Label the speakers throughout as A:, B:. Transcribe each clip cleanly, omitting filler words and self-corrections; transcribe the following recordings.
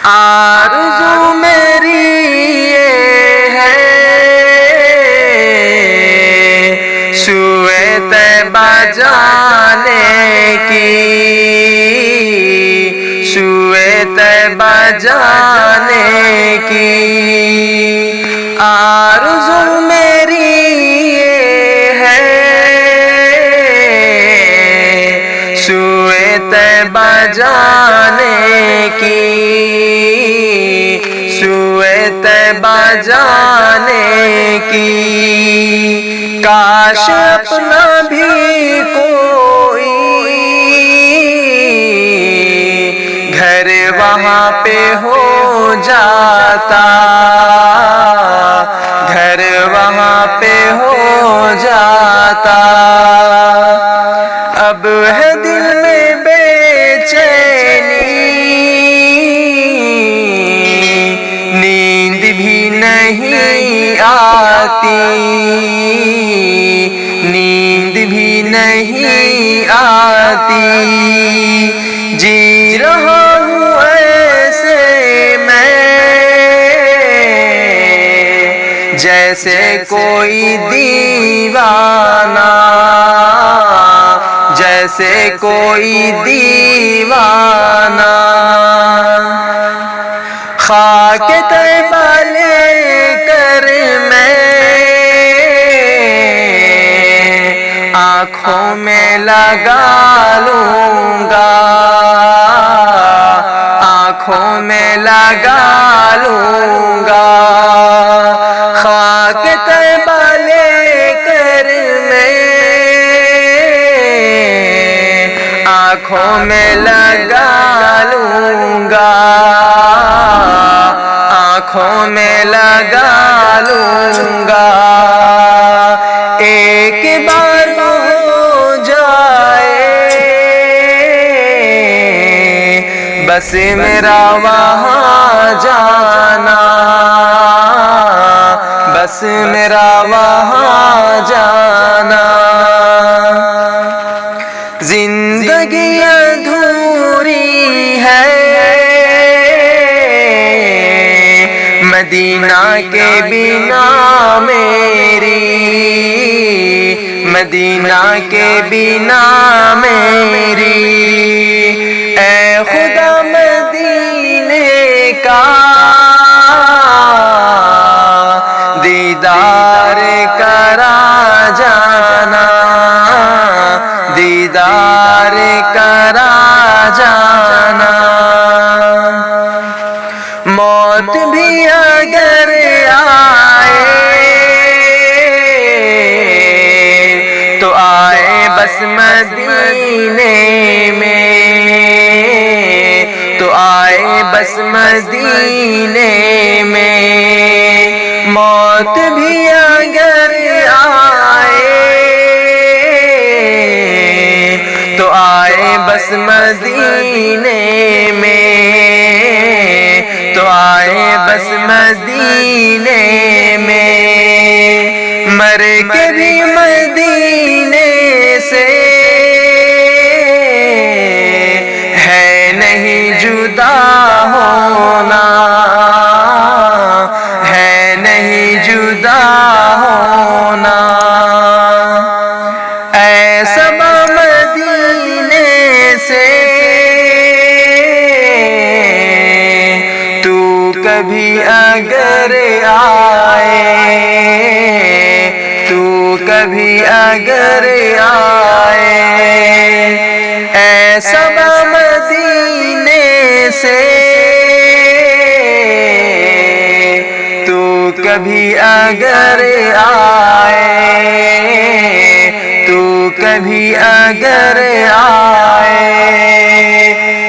A: آرزو میری یہ ہے سوئے طیبہ جانے کی، سوئے طیبہ جانے کی۔ آرزو میری یہ ہے سوئے طیبہ جانے کی، سوئے طیبہ جانے کی۔ کاش اپنا بھی کوئی گھر وہاں پہ ہو جاتا، گھر وہاں پہ ہو جاتا۔ اب ہے دل میں بے چینی، نیند بھی نہیں آتی، نیند بھی نہیں آتی۔ جی رہا ہوں ایسے میں جیسے کوئی دیوانہ، جیسے کوئی دیوانہ۔ خاک طیبہ لے کر میں آنکھوں میں لگا لوں گا، آنکھوں میں لگا لوں گا۔ خاک طیبہ لے کر میں آنکھوں میں لگا لوں گا، آنکھوں میں لگا لوں گا۔ ایک بار ہو جائے بس میرا وہاں جانا، بس میرا وہاں جانا۔ زندگی ادھوری ہے مدینہ کے بنا میری، مدینہ کے بنا میری۔ اے خدا مدینے کا دیدار کرا جانا، دیدار کرا جانا۔ موت بھی اگر آئے تو آئے بس مدینے میں، تو آئے بس مدینے میں۔ موت بھی اگر آئے تو آئے بس مدینے میں، تو آئے بس مدینے میں۔ مر کے بھی مدینے سے ہے نہیں جدا ہونا، ہے نہیں جدا ہونا۔ اے صبا مدینے سے تو کبھی اگر آئے، تو کبھی اگر آئے۔ اے صبا مدینے سے تو کبھی اگر آئے، تو کبھی اگر آئے۔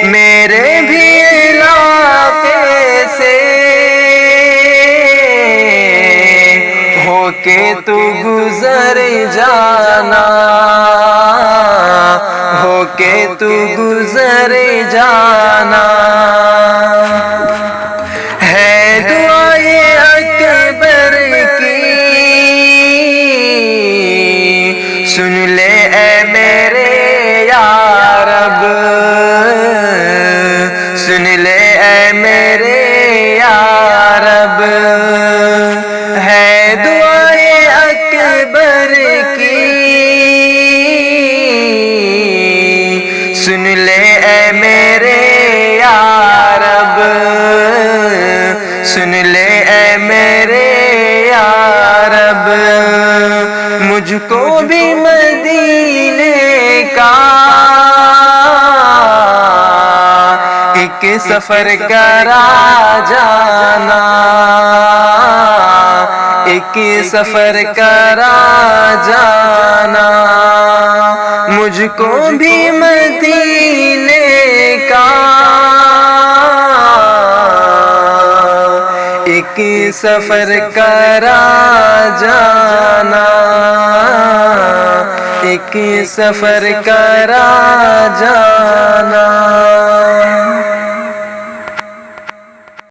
A: میرے بھی علاقے سے ہو کے تو گزر جانا، ہو کے تو گزر جانا۔ ہے دعائے اکبر کی سن لے اے میرے یا رب، سن لے اے میرے سن لے اے میرے یا رب، سن لے اے میرے یا رب، مجھ کو بھی مدینے کا ایک سفر کرا جانا، ایک سفر کرا جانا، مجھ کو بھی مدینے کا ایک سفر کرا جانا، ایک سفر کرا جانا۔